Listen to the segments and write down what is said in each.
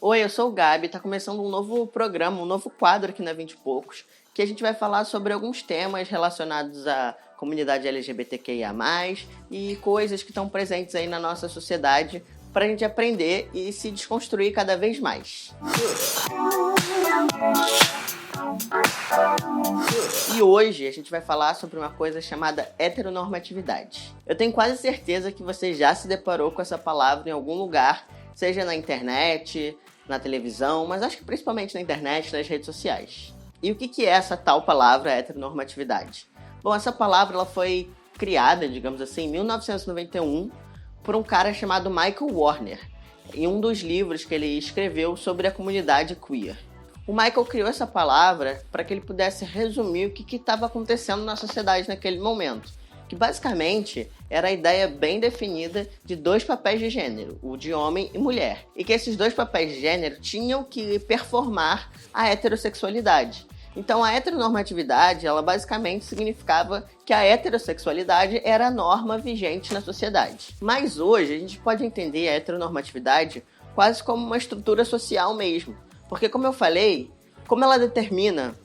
Oi, eu sou o Gabi, tá começando um novo programa, um novo quadro aqui na 20 e poucos, que a gente vai falar sobre alguns temas relacionados à comunidade LGBTQIA+, e coisas que estão presentes aí na nossa sociedade pra gente aprender e se desconstruir cada vez mais. E hoje a gente vai falar sobre uma coisa chamada heteronormatividade. Eu tenho quase certeza que você já se deparou com essa palavra em algum lugar, seja na internet, na televisão, mas acho que principalmente na internet, nas redes sociais. E o que é essa tal palavra heteronormatividade? Bom, essa palavra ela foi criada, digamos assim, em 1991 por um cara chamado Michael Warner, em um dos livros que ele escreveu sobre a comunidade queer. O Michael criou essa palavra para que ele pudesse resumir o que estava acontecendo na sociedade naquele momento, que basicamente era a ideia bem definida de dois papéis de gênero, o de homem e mulher, e que esses dois papéis de gênero tinham que performar a heterossexualidade. Então a heteronormatividade, ela basicamente significava que a heterossexualidade era a norma vigente na sociedade. Mas hoje a gente pode entender a heteronormatividade quase como uma estrutura social mesmo, porque como eu falei, como ela determina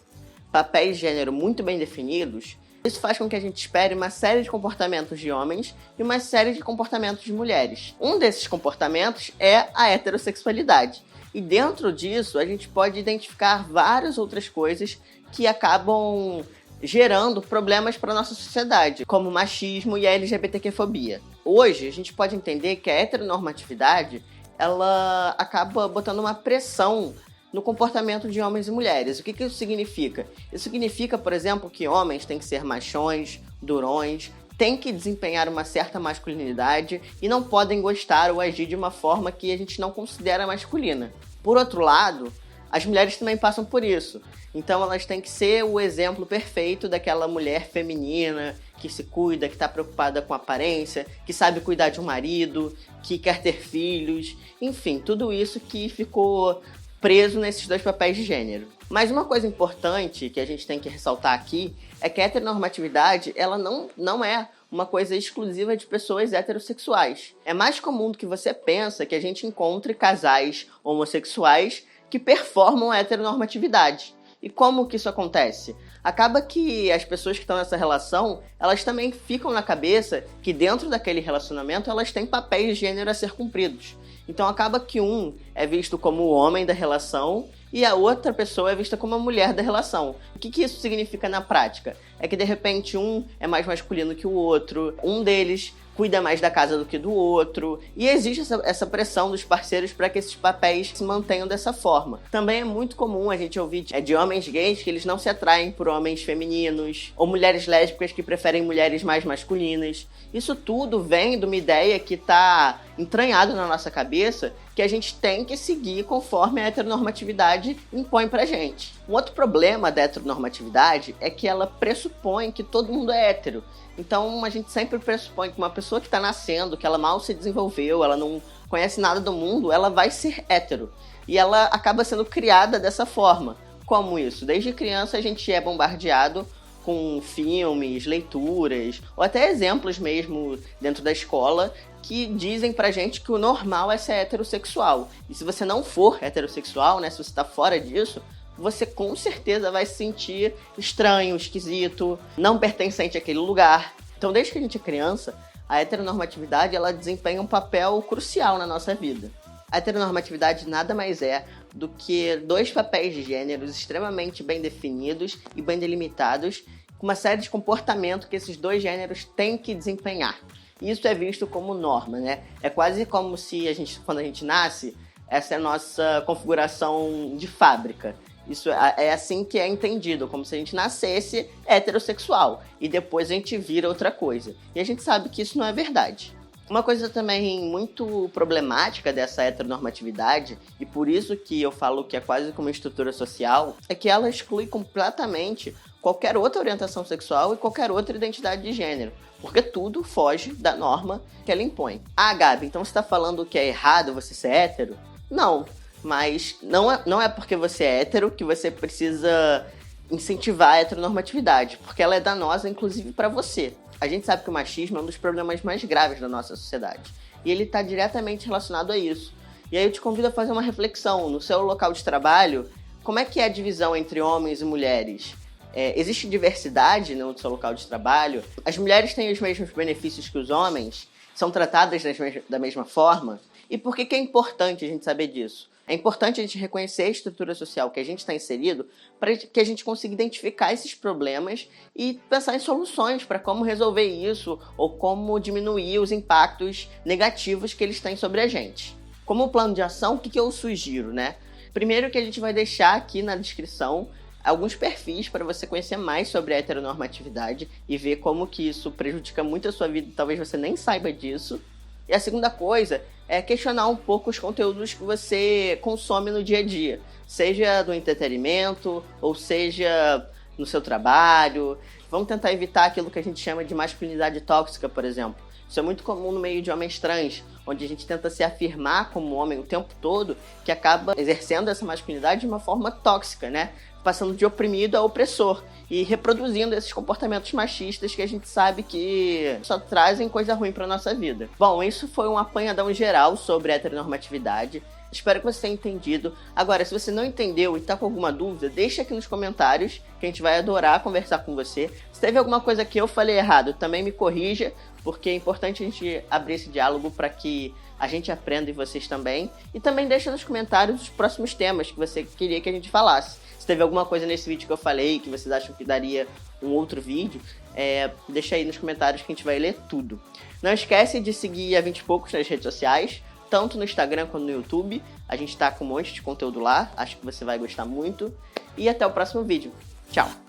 papéis de gênero muito bem definidos, isso faz com que a gente espere uma série de comportamentos de homens e uma série de comportamentos de mulheres. Um desses comportamentos é a heterossexualidade. E dentro disso, a gente pode identificar várias outras coisas que acabam gerando problemas para a nossa sociedade, como o machismo e a LGBTQ-fobia. Hoje, a gente pode entender que a heteronormatividade ela acaba botando uma pressão no comportamento de homens e mulheres. O que isso significa? Isso significa, por exemplo, que homens têm que ser machões, durões, têm que desempenhar uma certa masculinidade e não podem gostar ou agir de uma forma que a gente não considera masculina. Por outro lado, as mulheres também passam por isso. Então elas têm que ser o exemplo perfeito daquela mulher feminina que se cuida, que está preocupada com a aparência, que sabe cuidar de um marido, que quer ter filhos, enfim, tudo isso que ficou preso nesses dois papéis de gênero. Mas uma coisa importante que a gente tem que ressaltar aqui é que a heteronormatividade ela não é uma coisa exclusiva de pessoas heterossexuais. É mais comum do que você pensa que a gente encontre casais homossexuais que performam a heteronormatividade. E como que isso acontece? Acaba que as pessoas que estão nessa relação, elas também ficam na cabeça que dentro daquele relacionamento elas têm papéis de gênero a ser cumpridos. Então acaba que um é visto como o homem da relação e a outra pessoa é vista como a mulher da relação. O que isso significa na prática? É que de repente um é mais masculino que o outro, um deles cuida mais da casa do que do outro, e existe essa pressão dos parceiros para que esses papéis se mantenham dessa forma. Também é muito comum a gente ouvir de homens gays que eles não se atraem por homens femininos, ou mulheres lésbicas que preferem mulheres mais masculinas. Isso tudo vem de uma ideia que está entranhado na nossa cabeça, que a gente tem que seguir conforme a heteronormatividade impõe pra gente. Um outro problema da heteronormatividade é que ela pressupõe que todo mundo é hétero. Então a gente sempre pressupõe que uma pessoa que está nascendo, que ela mal se desenvolveu, ela não conhece nada do mundo, ela vai ser hétero. E ela acaba sendo criada dessa forma. Como isso? Desde criança a gente é bombardeado com filmes, leituras, ou até exemplos mesmo dentro da escola que dizem pra gente que o normal é ser heterossexual. E se você não for heterossexual, né, se você tá fora disso, você com certeza vai se sentir estranho, esquisito, não pertencente àquele lugar. Então, desde que a gente é criança, a heteronormatividade ela desempenha um papel crucial na nossa vida. A heteronormatividade nada mais é do que dois papéis de gêneros extremamente bem definidos e bem delimitados, com uma série de comportamentos que esses dois gêneros têm que desempenhar. Isso é visto como norma, né? É quase como se quando a gente nasce, essa é a nossa configuração de fábrica. Isso é assim que é entendido, como se a gente nascesse heterossexual e depois a gente vira outra coisa. E a gente sabe que isso não é verdade. Uma coisa também muito problemática dessa heteronormatividade, e por isso que eu falo que é quase como uma estrutura social, é que ela exclui completamente qualquer outra orientação sexual e qualquer outra identidade de gênero, porque tudo foge da norma que ela impõe. Ah, Gabi, então você está falando que é errado você ser hétero? Não, mas não é porque você é hétero que você precisa incentivar a heteronormatividade, porque ela é danosa, inclusive, para você. A gente sabe que o machismo é um dos problemas mais graves da nossa sociedade. E ele está diretamente relacionado a isso. E aí eu te convido a fazer uma reflexão no seu local de trabalho. Como é que é a divisão entre homens e mulheres? Existe diversidade no seu local de trabalho? As mulheres têm os mesmos benefícios que os homens? São tratadas da mesma forma? E por que é importante a gente saber disso? É importante a gente reconhecer a estrutura social que a gente está inserido para que a gente consiga identificar esses problemas e pensar em soluções para como resolver isso ou como diminuir os impactos negativos que eles têm sobre a gente. Como plano de ação, o que eu sugiro, né? Primeiro que a gente vai deixar aqui na descrição alguns perfis para você conhecer mais sobre a heteronormatividade e ver como que isso prejudica muito a sua vida, talvez você nem saiba disso. E a segunda coisa é questionar um pouco os conteúdos que você consome no dia a dia, seja no entretenimento ou seja no seu trabalho. Vamos tentar evitar aquilo que a gente chama de masculinidade tóxica, por exemplo. Isso é muito comum no meio de homens trans, onde a gente tenta se afirmar como homem o tempo todo, que acaba exercendo essa masculinidade de uma forma tóxica, né? Passando de oprimido a opressor e reproduzindo esses comportamentos machistas que a gente sabe que só trazem coisa ruim para nossa vida. Bom, isso foi um apanhadão geral sobre a heteronormatividade. Espero que você tenha entendido. Agora, se você não entendeu e está com alguma dúvida, deixa aqui nos comentários, que a gente vai adorar conversar com você. Se teve alguma coisa que eu falei errado, também me corrija, porque é importante a gente abrir esse diálogo para que a gente aprenda e vocês também. E também deixa nos comentários os próximos temas que você queria que a gente falasse. Se teve alguma coisa nesse vídeo que eu falei que vocês acham que daria um outro vídeo, deixa aí nos comentários que a gente vai ler tudo. Não esquece de seguir a 20 e poucos nas redes sociais, tanto no Instagram quanto no YouTube. A gente tá com um monte de conteúdo lá, acho que você vai gostar muito. E até o próximo vídeo. Tchau!